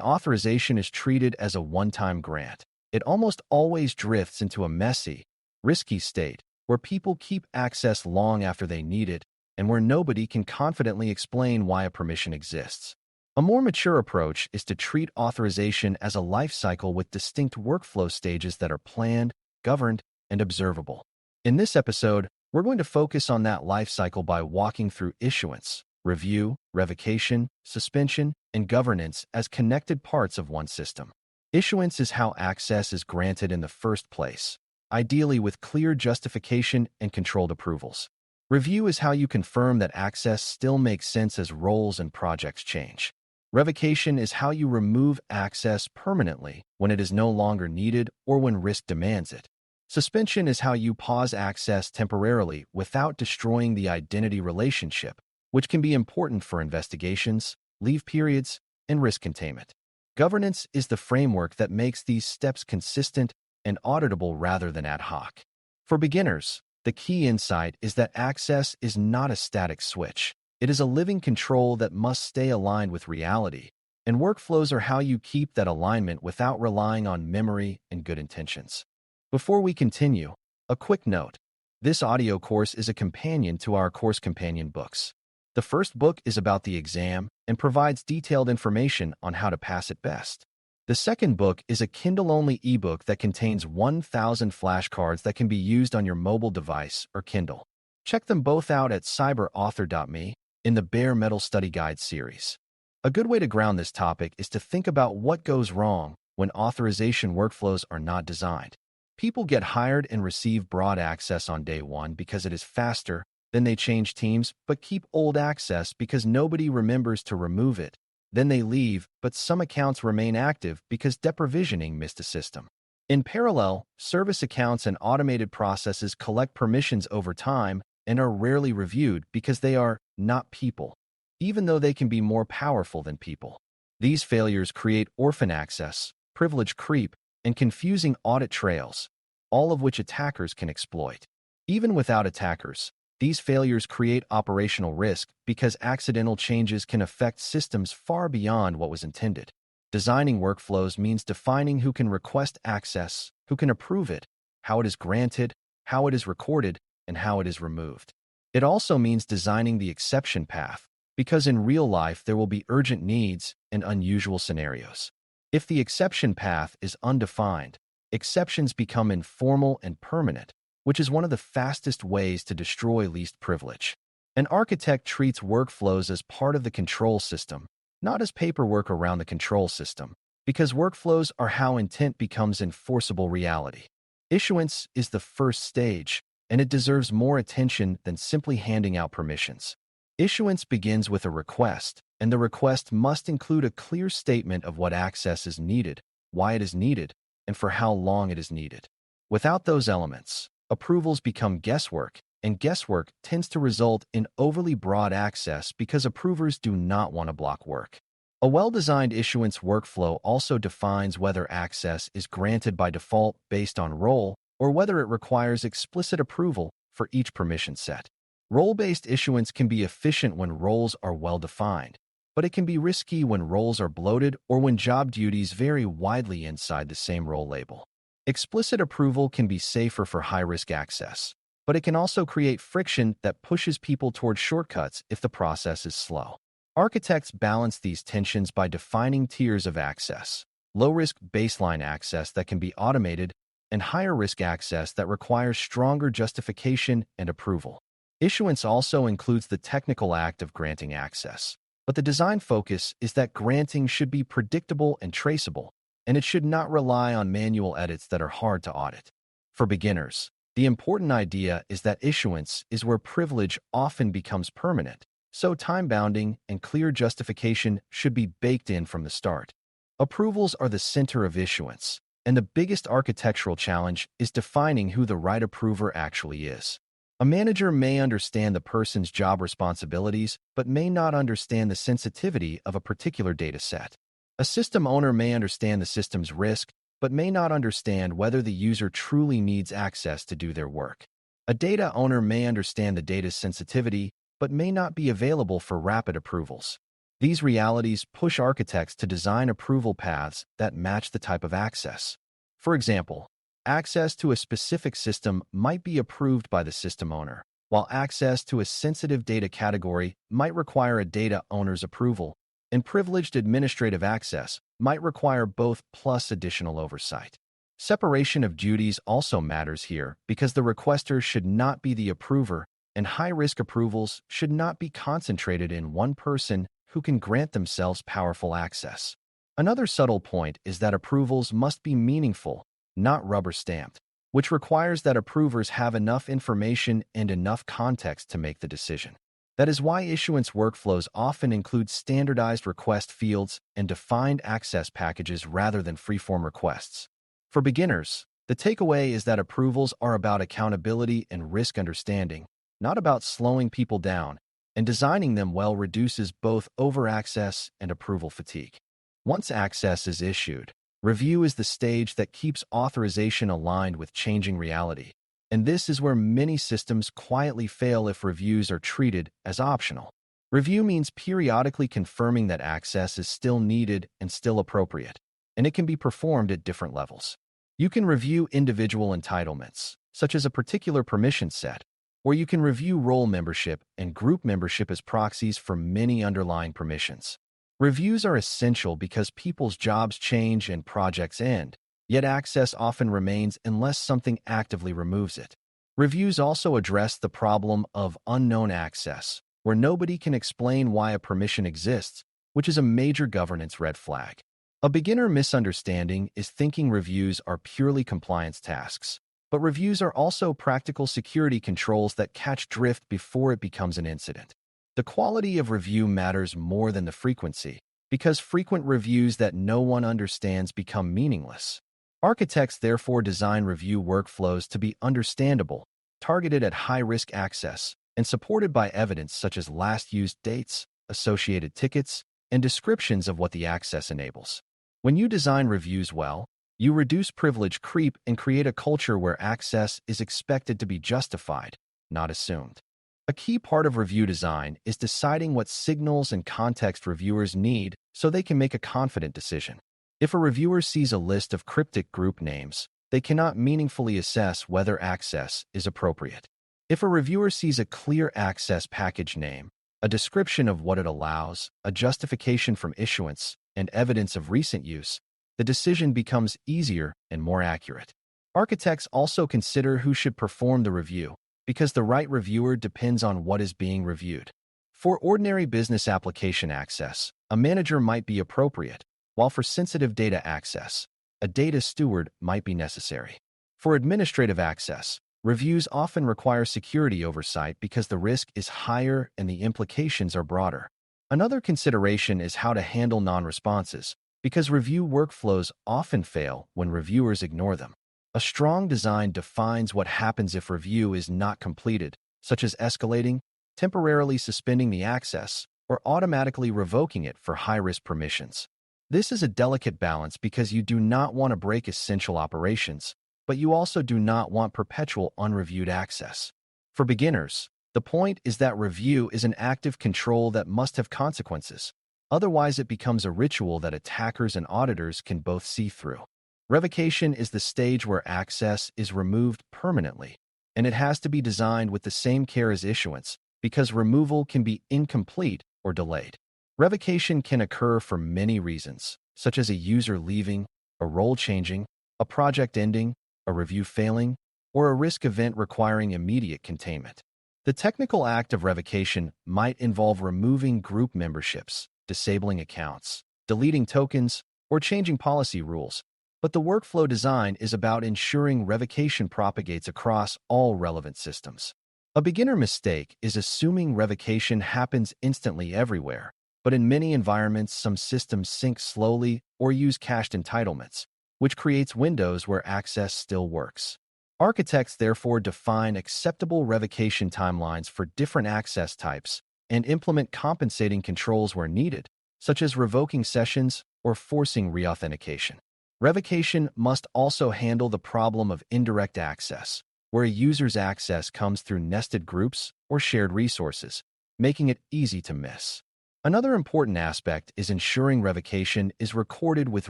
authorization is treated as a one-time grant, it almost always drifts into a messy, risky state where people keep access long after they need it and where nobody can confidently explain why a permission exists. A more mature approach is to treat authorization as a life cycle with distinct workflow stages that are planned, governed, and observable. In this episode, we're going to focus on that life cycle by walking through issuance, review, revocation, suspension, and governance as connected parts of one system. Issuance is how access is granted in the first place, ideally with clear justification and controlled approvals. Review is how you confirm that access still makes sense as roles and projects change. Revocation is how you remove access permanently when it is no longer needed or when risk demands it. Suspension is how you pause access temporarily without destroying the identity relationship, which can be important for investigations, leave periods, and risk containment. Governance is the framework that makes these steps consistent and auditable rather than ad hoc. For beginners, the key insight is that access is not a static switch. It is a living control that must stay aligned with reality, and workflows are how you keep that alignment without relying on memory and good intentions. Before we continue, a quick note. This audio course is a companion to our course companion books. The first book is about the exam and provides detailed information on how to pass it best. The second book is a Kindle-only ebook that contains 1,000 flashcards that can be used on your mobile device or Kindle. Check them both out at cyber.author.me in the Bare Metal Study Guide series. A good way to ground this topic is to think about what goes wrong when authorization workflows are not designed. People get hired and receive broad access on day one because it is faster, then they change teams but keep old access because nobody remembers to remove it. Then they leave, but some accounts remain active because deprovisioning missed a system. In parallel, service accounts and automated processes collect permissions over time and are rarely reviewed because they are not people, even though they can be more powerful than people. These failures create orphan access, privilege creep, and confusing audit trails, all of which attackers can exploit. Even without attackers, these failures create operational risk because accidental changes can affect systems far beyond what was intended. Designing workflows means defining who can request access, who can approve it, how it is granted, how it is recorded, and how it is removed. It also means designing the exception path, because in real life there will be urgent needs and unusual scenarios. If the exception path is undefined, exceptions become informal and permanent, which is one of the fastest ways to destroy least privilege. An architect treats workflows as part of the control system, not as paperwork around the control system, because workflows are how intent becomes enforceable reality. Issuance is the first stage, and it deserves more attention than simply handing out permissions. Issuance begins with a request, and the request must include a clear statement of what access is needed, why it is needed, and for how long it is needed. Without those elements, approvals become guesswork, and guesswork tends to result in overly broad access because approvers do not want to block work. A well-designed issuance workflow also defines whether access is granted by default based on role or whether it requires explicit approval for each permission set. Role-based issuance can be efficient when roles are well-defined, but it can be risky when roles are bloated or when job duties vary widely inside the same role label. Explicit approval can be safer for high-risk access, but it can also create friction that pushes people toward shortcuts if the process is slow. Architects balance these tensions by defining tiers of access: low-risk baseline access that can be automated and higher-risk access that requires stronger justification and approval. Issuance also includes the technical act of granting access, but the design focus is that granting should be predictable and traceable, and it should not rely on manual edits that are hard to audit. For beginners, the important idea is that issuance is where privilege often becomes permanent, so time-bounding and clear justification should be baked in from the start. Approvals are the center of issuance, and the biggest architectural challenge is defining who the right approver actually is. A manager may understand the person's job responsibilities, but may not understand the sensitivity of a particular data set. A system owner may understand the system's risk, but may not understand whether the user truly needs access to do their work. A data owner may understand the data's sensitivity, but may not be available for rapid approvals. These realities push architects to design approval paths that match the type of access. For example, access to a specific system might be approved by the system owner, while access to a sensitive data category might require a data owner's approval, and privileged administrative access might require both plus additional oversight. Separation of duties also matters here because the requester should not be the approver, and high-risk approvals should not be concentrated in one person who can grant themselves powerful access. Another subtle point is that approvals must be meaningful, not rubber-stamped, which requires that approvers have enough information and enough context to make the decision. That is why issuance workflows often include standardized request fields and defined access packages rather than free-form requests. For beginners, the takeaway is that approvals are about accountability and risk understanding, not about slowing people down, and designing them well reduces both over-access and approval fatigue. Once access is issued, review is the stage that keeps authorization aligned with changing reality, and this is where many systems quietly fail if reviews are treated as optional. Review means periodically confirming that access is still needed and still appropriate, and it can be performed at different levels. You can review individual entitlements, such as a particular permission set, or you can review role membership and group membership as proxies for many underlying permissions. Reviews are essential because people's jobs change and projects end, yet access often remains unless something actively removes it. Reviews also address the problem of unknown access, where nobody can explain why a permission exists, which is a major governance red flag. A beginner misunderstanding is thinking reviews are purely compliance tasks, but reviews are also practical security controls that catch drift before it becomes an incident. The quality of review matters more than the frequency, because frequent reviews that no one understands become meaningless. Architects therefore design review workflows to be understandable, targeted at high-risk access, and supported by evidence such as last-used dates, associated tickets, and descriptions of what the access enables. When you design reviews well, you reduce privilege creep and create a culture where access is expected to be justified, not assumed. A key part of review design is deciding what signals and context reviewers need so they can make a confident decision. If a reviewer sees a list of cryptic group names, they cannot meaningfully assess whether access is appropriate. If a reviewer sees a clear access package name, a description of what it allows, a justification from issuance, and evidence of recent use, the decision becomes easier and more accurate. Architects also consider who should perform the review, because the right reviewer depends on what is being reviewed. For ordinary business application access, a manager might be appropriate, while for sensitive data access, a data steward might be necessary. For administrative access, reviews often require security oversight because the risk is higher and the implications are broader. Another consideration is how to handle non-responses, because review workflows often fail when reviewers ignore them. A strong design defines what happens if review is not completed, such as escalating, temporarily suspending the access, or automatically revoking it for high-risk permissions. This is a delicate balance because you do not want to break essential operations, but you also do not want perpetual unreviewed access. For beginners, the point is that review is an active control that must have consequences. Otherwise, it becomes a ritual that attackers and auditors can both see through. Revocation is the stage where access is removed permanently, and it has to be designed with the same care as issuance because removal can be incomplete or delayed. Revocation can occur for many reasons, such as a user leaving, a role changing, a project ending, a review failing, or a risk event requiring immediate containment. The technical act of revocation might involve removing group memberships, disabling accounts, deleting tokens, or changing policy rules, but the workflow design is about ensuring revocation propagates across all relevant systems. A beginner mistake is assuming revocation happens instantly everywhere, but in many environments some systems sync slowly or use cached entitlements, which creates windows where access still works. Architects therefore define acceptable revocation timelines for different access types and implement compensating controls where needed, such as revoking sessions or forcing reauthentication. Revocation must also handle the problem of indirect access, where a user's access comes through nested groups or shared resources, making it easy to miss. Another important aspect is ensuring revocation is recorded with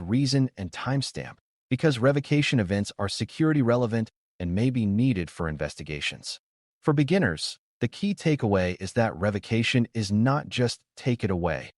reason and timestamp, because revocation events are security relevant and may be needed for investigations. For beginners, the key takeaway is that revocation is not just take it away.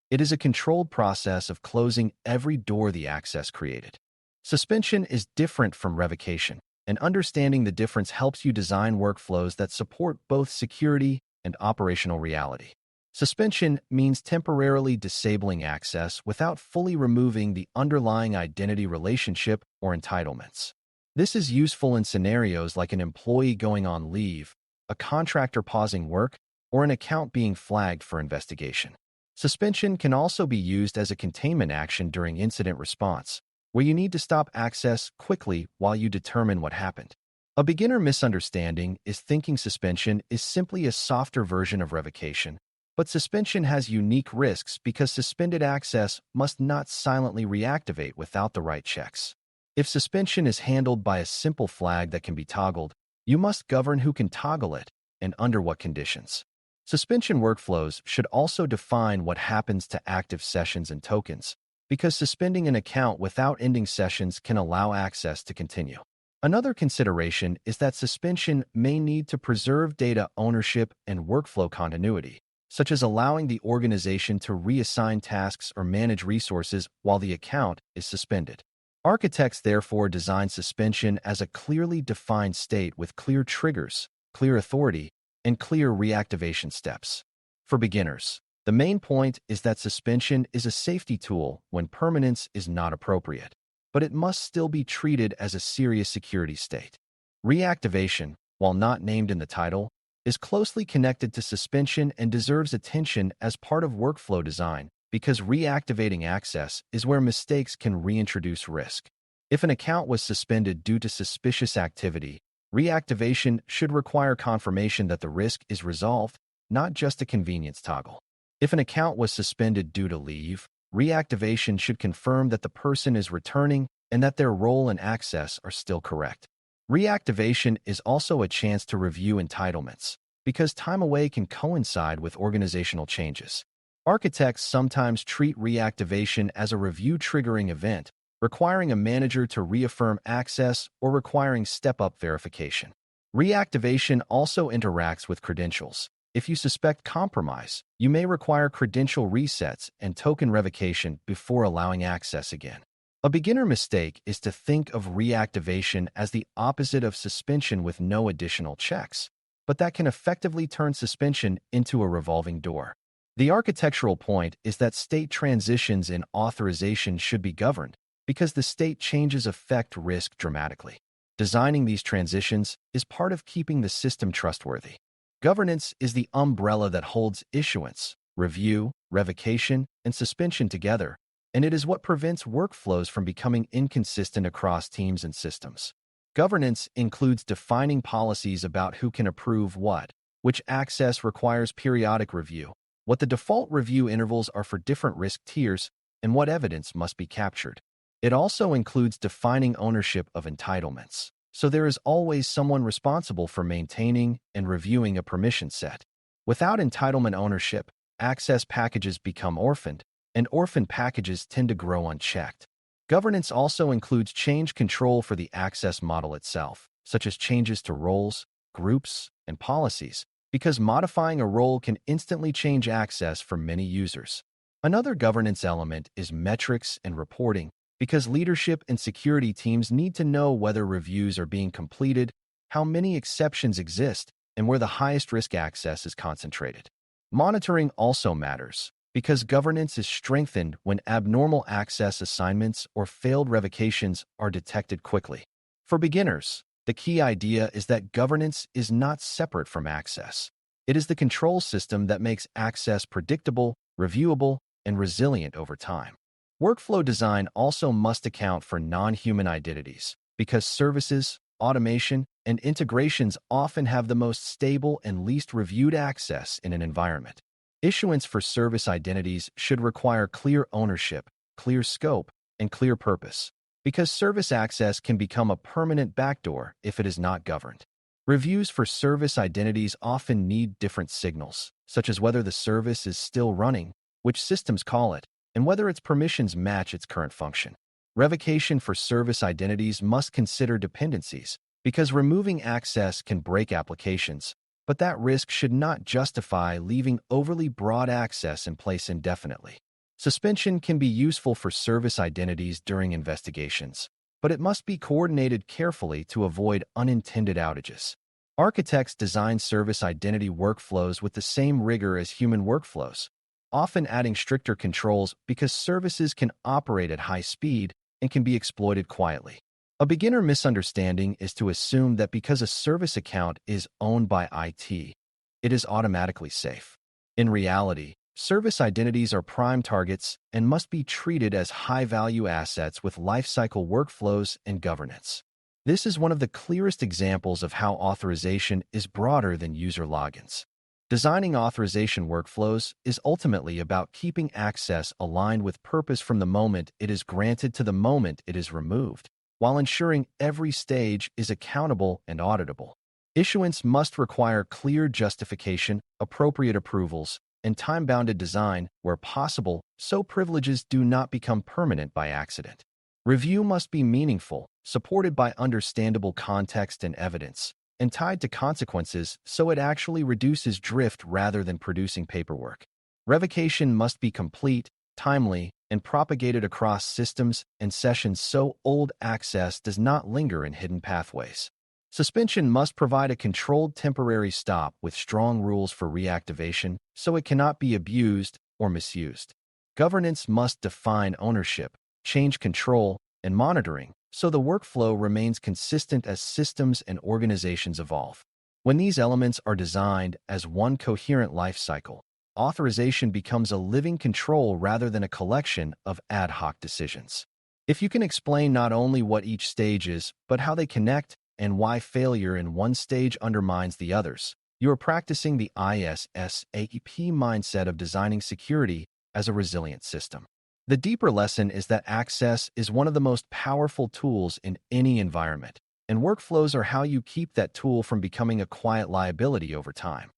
It is a controlled process of closing every door the access created. Suspension is different from revocation, and understanding the difference helps you design workflows that support both security and operational reality. Suspension means temporarily disabling access without fully removing the underlying identity relationship or entitlements. This is useful in scenarios like an employee going on leave, a contractor pausing work, or an account being flagged for investigation. Suspension can also be used as a containment action during incident response, where you need to stop access quickly while you determine what happened. A beginner misunderstanding is thinking suspension is simply a softer version of revocation, but suspension has unique risks because suspended access must not silently reactivate without the right checks. If suspension is handled by a simple flag that can be toggled, you must govern who can toggle it and under what conditions. Suspension workflows should also define what happens to active sessions and tokens, because suspending an account without ending sessions can allow access to continue. Another consideration is that suspension may need to preserve data ownership and workflow continuity, such as allowing the organization to reassign tasks or manage resources while the account is suspended. Architects therefore design suspension as a clearly defined state with clear triggers, clear authority, and clear reactivation steps. For beginners, the main point is that suspension is a safety tool when permanence is not appropriate, but it must still be treated as a serious security state. Reactivation, while not named in the title, is closely connected to suspension and deserves attention as part of workflow design because reactivating access is where mistakes can reintroduce risk. If an account was suspended due to suspicious activity, reactivation should require confirmation that the risk is resolved, not just a convenience toggle. If an account was suspended due to leave, reactivation should confirm that the person is returning and that their role and access are still correct. Reactivation is also a chance to review entitlements, because time away can coincide with organizational changes. Architects sometimes treat reactivation as a review-triggering event, requiring a manager to reaffirm access or requiring step-up verification. Reactivation also interacts with credentials. If you suspect compromise, you may require credential resets and token revocation before allowing access again. A beginner mistake is to think of reactivation as the opposite of suspension with no additional checks, but that can effectively turn suspension into a revolving door. The architectural point is that state transitions in authorization should be governed, because the state changes affect risk dramatically. Designing these transitions is part of keeping the system trustworthy. Governance is the umbrella that holds issuance, review, revocation, and suspension together, and it is what prevents workflows from becoming inconsistent across teams and systems. Governance includes defining policies about who can approve what, which access requires periodic review, what the default review intervals are for different risk tiers, and what evidence must be captured. It also includes defining ownership of entitlements, so there is always someone responsible for maintaining and reviewing a permission set. Without entitlement ownership, access packages become orphaned, and orphaned packages tend to grow unchecked. Governance also includes change control for the access model itself, such as changes to roles, groups, and policies, because modifying a role can instantly change access for many users. Another governance element is metrics and reporting, because leadership and security teams need to know whether reviews are being completed, how many exceptions exist, and where the highest risk access is concentrated. Monitoring also matters, because governance is strengthened when abnormal access assignments or failed revocations are detected quickly. For beginners, the key idea is that governance is not separate from access. It is the control system that makes access predictable, reviewable, and resilient over time. Workflow design also must account for non-human identities, because services, automation, and integrations often have the most stable and least reviewed access in an environment. Issuance for service identities should require clear ownership, clear scope, and clear purpose, because service access can become a permanent backdoor if it is not governed. Reviews for service identities often need different signals, such as whether the service is still running, which systems call it, and whether its permissions match its current function. Revocation for service identities must consider dependencies, because removing access can break applications, but that risk should not justify leaving overly broad access in place indefinitely. Suspension can be useful for service identities during investigations, but it must be coordinated carefully to avoid unintended outages. Architects design service identity workflows with the same rigor as human workflows, often adding stricter controls because services can operate at high speed and can be exploited quietly. A beginner misunderstanding is to assume that because a service account is owned by IT, it is automatically safe. In reality, service identities are prime targets and must be treated as high-value assets with lifecycle workflows and governance. This is one of the clearest examples of how authorization is broader than user logins. Designing authorization workflows is ultimately about keeping access aligned with purpose from the moment it is granted to the moment it is removed, while ensuring every stage is accountable and auditable. Issuance must require clear justification, appropriate approvals, and time-bounded design where possible, so privileges do not become permanent by accident. Review must be meaningful, supported by understandable context and evidence, and tied to consequences so it actually reduces drift rather than producing paperwork. Revocation must be complete, timely, and propagated across systems and sessions so old access does not linger in hidden pathways. Suspension must provide a controlled temporary stop with strong rules for reactivation so it cannot be abused or misused. Governance must define ownership, change control, and monitoring so the workflow remains consistent as systems and organizations evolve. When these elements are designed as one coherent life cycle, authorization becomes a living control rather than a collection of ad hoc decisions. If you can explain not only what each stage is, but how they connect and why failure in one stage undermines the others, you are practicing the ISSAP mindset of designing security as a resilient system. The deeper lesson is that access is one of the most powerful tools in any environment, and workflows are how you keep that tool from becoming a quiet liability over time.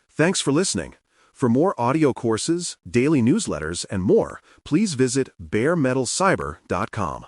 Thanks for listening. For more audio courses, daily newsletters, and more, please visit baremetalcyber.com.